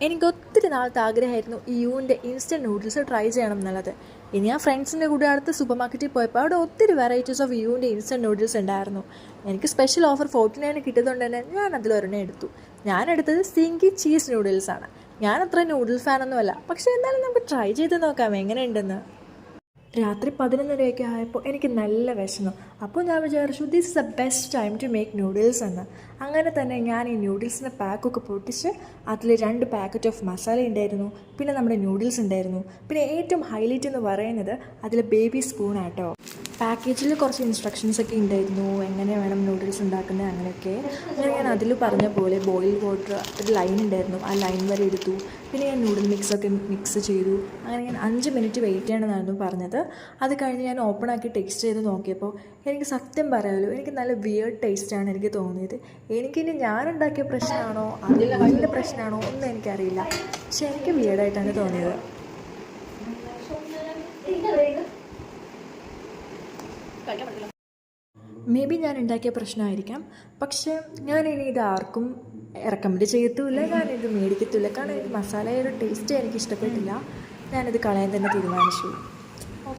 എനിക്ക് ഒത്തിരി നാളത്തെ ആഗ്രഹമായിരുന്നു ഈ യുവിൻ്റെ ഇൻസ്റ്റൻറ്റ് നൂഡിൽസ് ട്രൈ ചെയ്യണം എന്നുള്ളത്. ഇനി ഞാൻ ഫ്രണ്ട്സിൻ്റെ കൂടെ അടുത്ത് സൂപ്പർ മാർക്കറ്റിൽ പോയപ്പോൾ അവിടെ ഒത്തിരി വെറൈറ്റീസ് ഓഫ് യുവിൻ്റെ ഇൻസ്റ്റൻറ്റ് നൂഡിൽസ് ഉണ്ടായിരുന്നു. എനിക്ക് സ്പെഷ്യൽ ഓഫർ 49 കിട്ടിയതുകൊണ്ട് തന്നെ ഞാൻ അതിലൊരെണ്ണം എടുത്തു. ഞാനെടുത്തത് സിങ്കി ചീസ് നൂഡിൽസാണ്. ഞാൻ അത്ര നൂഡിൽസ് ഫാനൊന്നുമല്ല, പക്ഷേ എന്നാലും നമുക്ക് ട്രൈ ചെയ്ത് നോക്കാം എങ്ങനെയുണ്ടെന്ന്. രാത്രി 11:30 ആയപ്പോൾ എനിക്ക് നല്ല വിശന്നു. അപ്പോൾ ഞാൻ വിചാരിച്ചു this is the best time to make noodles എന്ന്. അങ്ങനെ തന്നെ ഞാൻ ഈ നൂഡിൽസിൻ്റെ പാക്കൊക്കെ പൊട്ടിച്ച് അതിൽ 2 പാക്കറ്റ് ഓഫ് മസാല ഉണ്ടായിരുന്നു, പിന്നെ നമ്മുടെ നൂഡിൽസ് ഉണ്ടായിരുന്നു. പിന്നെ ഏറ്റവും ഹൈലൈറ്റ് എന്ന് പറയുന്നത് അതിൽ ബേബി സ്പൂണാട്ടോ. പാക്കേജിൽ കുറച്ച് ഇൻസ്ട്രക്ഷൻസൊക്കെ ഉണ്ടായിരുന്നു, എങ്ങനെ വേണം നൂഡിൽസ് ഉണ്ടാക്കുന്നത് അങ്ങനെയൊക്കെ. അങ്ങനെ ഞാൻ അതിൽ പറഞ്ഞ പോലെ ബോയിൽ വാട്ടർ ഒരു ലൈൻ ഉണ്ടായിരുന്നു, ആ ലൈൻ വരെ എടുത്തു. പിന്നെ ഞാൻ നൂഡിൽ മിക്സ് ചെയ്തു. അങ്ങനെ ഞാൻ 5 മിനിറ്റ് വെയിറ്റ് ചെയ്യണമെന്നായിരുന്നു പറഞ്ഞത്. അത് കഴിഞ്ഞ് ഞാൻ ഓപ്പൺ ആക്കി ടേസ്റ്റ് ചെയ്ത് നോക്കിയപ്പോൾ എനിക്ക് സത്യം പറയാമല്ലോ, എനിക്ക് നല്ല വിയേർഡ് ടേസ്റ്റാണ് എനിക്ക് തോന്നിയത്. എനിക്കിനി ഞാനുണ്ടാക്കിയ പ്രശ്നമാണോ അത് വലിയ പ്രശ്നമാണോ ഒന്നും എനിക്കറിയില്ല, പക്ഷെ എനിക്ക് വിയേർഡായിട്ടാണ് തോന്നിയത്. മേ ബി ഞാൻ ഉണ്ടാക്കിയ പ്രശ്നമായിരിക്കാം, പക്ഷേ ഞാനിനി ഇത് ആർക്കും റെക്കമെൻഡ് ചെയ്യത്തുമില്ല, ഞാനിത് മേടിക്കത്തില്ല. കാരണം എനിക്ക് മസാലയുടെ ടേസ്റ്റ് എനിക്ക് ഇഷ്ടപ്പെട്ടില്ല. ഞാനിത് കളയാൻ തന്നെ തീരുമാനിച്ചു.